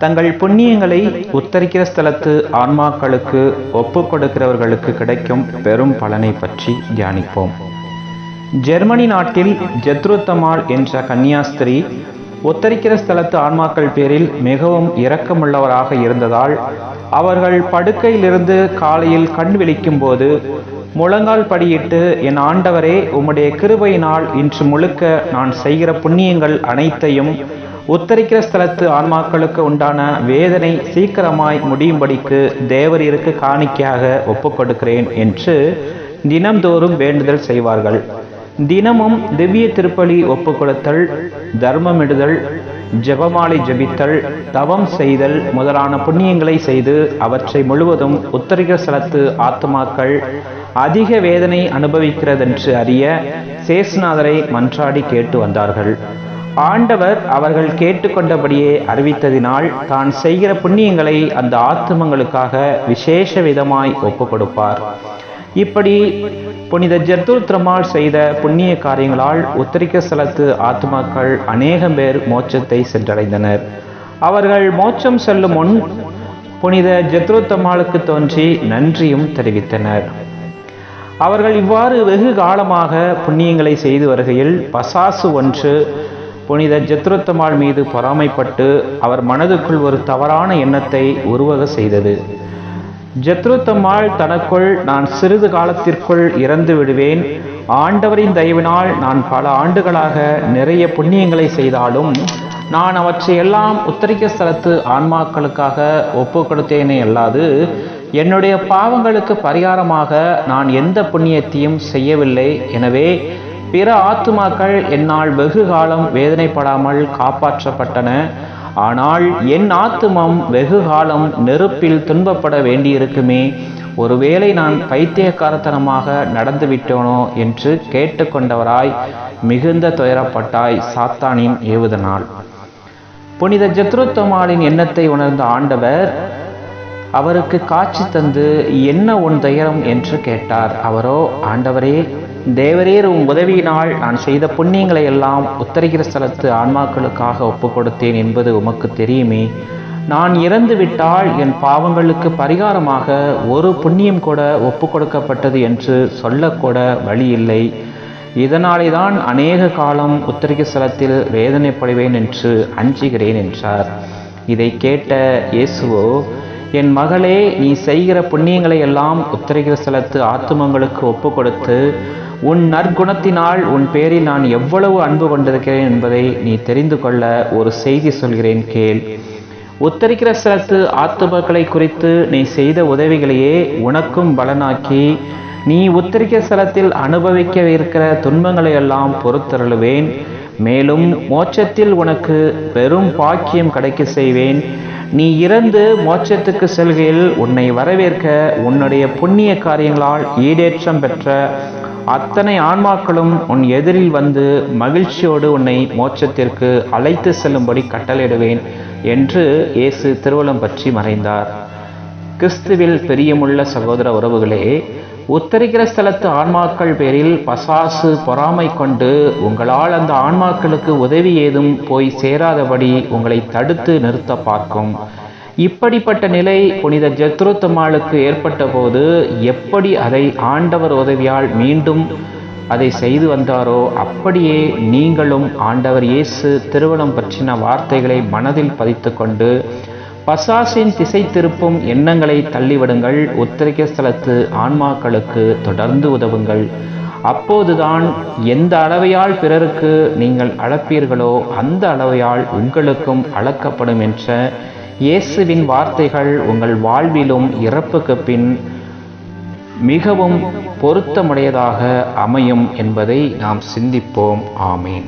தங்கள் புண்ணியங்களை உத்தரிக்கிற ஸ்தலத்து ஆன்மாக்களுக்கு ஒப்பு கொடுக்கிறவர்களுக்கு கிடைக்கும் பெரும் பலனை பற்றி தியானிப்போம். ஜெர்மனி நாட்டில் ஜெத்ருத்தம்மாள் என்ற கன்னியாஸ்திரி உத்தரிக்கிற ஸ்தலத்து ஆன்மாக்கள் பேரில் மிகவும் இரக்கமுள்ளவராக இருந்ததால் அவர்கள் படுக்கையிலிருந்து காலையில் கண் விழிக்கும் போது முழங்கால் படியிட்டு, என் ஆண்டவரே, உம்முடைய கிருபையினால் இன்று முழுக்க நான் செய்கிற புண்ணியங்கள் அனைத்தையும் உத்தரிக்கிற ஸ்தலத்து ஆன்மாக்களுக்கு உண்டான வேதனை சீக்கிரமாய் முடியும்படிக்கு தேவரீருக்கு காணிக்கையாக ஒப்புக் கொடுக்கிறேன் என்று தினம்தோறும் வேண்டுதல் செய்வார்கள். தினமும் திவ்ய திருப்பலி ஒப்பு கொடுத்தல், தர்மமிடுதல், ஜெபமாலை ஜெபித்தல், தவம் செய்தல் முதலான புண்ணியங்களை செய்து அவற்றை முழுவதும் உத்தரிக்கிற ஸ்தலத்து ஆத்மாக்கள் அதிக வேதனை அனுபவிக்கிறதென்று அறிய சேசுநாதரை மன்றாடி கேட்டு வந்தார்கள். ஆண்டவர் அவர்கள் கேட்டுக்கொண்டபடியே அறிவித்ததினால் தான் செய்கிற புண்ணியங்களை அந்த ஆத்துமங்களுக்காக விசேஷ விதமாய் ஒப்பு கொடுப்பார். இப்படி புனித ஜெத்ருத்தம்மாள் செய்த புண்ணிய காரியங்களால் உத்தரிக்கிற ஸ்தலத்து ஆத்மாக்கள் அநேகம் பேர் மோட்சத்தை சென்றடைந்தனர். அவர்கள் மோட்சம் செல்லும் முன் புனித ஜெத்ருத்தம்மாளுக்கு தோன்றி நன்றியும் தெரிவித்தனர். அவர்கள் இவ்வாறு வெகு காலமாக புண்ணியங்களை செய்து வருகையில் பசாசு ஒன்று புனித ஜெத்ருத்தம்மாள் மீது பொறாமைப்பட்டு அவர் மனதுக்குள் ஒரு தவறான எண்ணத்தை உருவக செய்தது. ஜெத்ருத்தம்மாள் தனக்குள், நான் சிறிது காலத்திற்குள் இறந்து விடுவேன், ஆண்டவரின் தயவினால் நான் பல ஆண்டுகளாக நிறைய புண்ணியங்களை செய்தாலும் நான் அவற்றை எல்லாம் உத்தரிக்கிற ஸ்தலத்து ஆன்மாக்களுக்காக ஒப்பு கொடுத்தேனே அல்லாது என்னுடைய பாவங்களுக்கு பரிகாரமாக நான் எந்த புண்ணியத்தையும் செய்யவில்லை. எனவே பிற ஆத்துமாக்கள் என்னால் வெகு காலம் வேதனைப்படாமல் காப்பாற்றப்பட்டன. ஆனால் என் ஆத்துமம் வெகு காலம் நெருப்பில் துன்பப்பட வேண்டியிருக்குமே, ஒருவேளை நான் பைத்தியக்காரத்தனமாக நடந்துவிட்டோனோ என்று கேட்டுக்கொண்டவராய் மிகுந்த துயரப்பட்டாய் சாத்தானின் ஏவுதனால். புனித ஜெத்ருத்தம்மாளின் எண்ணத்தை உணர்ந்த ஆண்டவர் அவருக்கு காட்சி தந்து, என்ன உன் துயரம் என்று கேட்டார். அவரோ, ஆண்டவரே, தேவரீர் உம் உதவியினால் நான் செய்த புண்ணியங்களை எல்லாம் உத்தரிக்கிற ஸ்தலத்து ஆன்மாக்களுக்காக ஒப்பு கொடுத்தேன் என்பது உமக்கு தெரியுமே. நான் இறந்து விட்டால் என் பாவங்களுக்கு பரிகாரமாக ஒரு புண்ணியம் கூட ஒப்பு கொடுக்கப்பட்டது என்று சொல்லக்கூட வழி இல்லை. இதனாலே தான் அநேக காலம் உத்தரிக்கிற ஸ்தலத்தில் வேதனைப்படுவேன் என்று அஞ்சுகிறேன் என்றார். இதை கேட்ட இயேசுவோ, என் மகளே, நீ செய்கிற புண்ணியங்களை எல்லாம் உத்தரிக்கிற ஸ்தலத்து ஆத்துமங்களுக்கு ஒப்பு கொடுத்து உன் நற்குணத்தினால் உன் பேரில் நான் எவ்வளவு அன்பு கொண்டிருக்கிறேன் என்பதை நீ தெரிந்து கொள்ள ஒரு செய்தி சொல்கிறேன், கேள். உத்தரிக்கிற ஸ்தலத்து ஆத்துமக்களை குறித்து நீ செய்த உதவிகளையே உனக்கும் பலனாக்கி நீ உத்தரிக்கிற ஸ்தலத்தில் அனுபவிக்க இருக்கிற துன்பங்களை எல்லாம் பொறுத்தருளுவேன். மேலும் மோட்சத்தில் உனக்கு பெரும் பாக்கியம் கிடைக்க செய்வேன். நீ இறந்து மோட்சத்துக்கு செல்கையில் உன்னை வரவேற்க உன்னுடைய புண்ணிய காரியங்களால் ஈடேற்றம் பெற்ற அத்தனை ஆன்மாக்களும் உன் எதிரில் வந்து மகிழ்ச்சியோடு உன்னை மோட்சத்திற்கு அழைத்து செல்லும்படி கட்டளையிடுவேன் என்று இயேசு திருவுளம் பற்றி மறைந்தார். கிறிஸ்துவில் பிரியமுள்ள சகோதர உறவுகளே, உத்தரிக்கிற ஸ்தலத்து ஆன்மாக்கள் பேரில் பசாசு பொறாமை கொண்டு உங்களால் அந்த ஆன்மாக்களுக்கு உதவி ஏதும் போய் சேராதபடி உங்களை தடுத்து நிறுத்த பார்க்கும். இப்படிப்பட்ட நிலை புனித ஜெத்ருத்தம்மாளுக்கு ஏற்பட்ட போது எப்படி அதை ஆண்டவர் உதவியால் மீண்டும் அதை செய்து வந்தாரோ, அப்படியே நீங்களும் ஆண்டவர் இயேசு திருவுளம் பற்றின வார்த்தைகளை மனதில் பதித்து கொண்டு பசாசின் திசை திருப்பும் எண்ணங்களை தள்ளிவிடுங்கள். உத்தரிக்கிற ஸ்தலத்து ஆன்மாக்களுக்கு தொடர்ந்து உதவுங்கள். அப்போதுதான் எந்த அளவையால் பிறருக்கு நீங்கள் அளப்பீர்களோ அந்த அளவையால் உங்களுக்கும் அளக்கப்படும் என்ற இயேசுவின் வார்த்தைகள் உங்கள் வாழ்விலும் இறப்புக்கு பின் மிகவும் பொருத்தமுடையதாக அமையும் என்பதை நாம் சிந்திப்போம். ஆமேன்.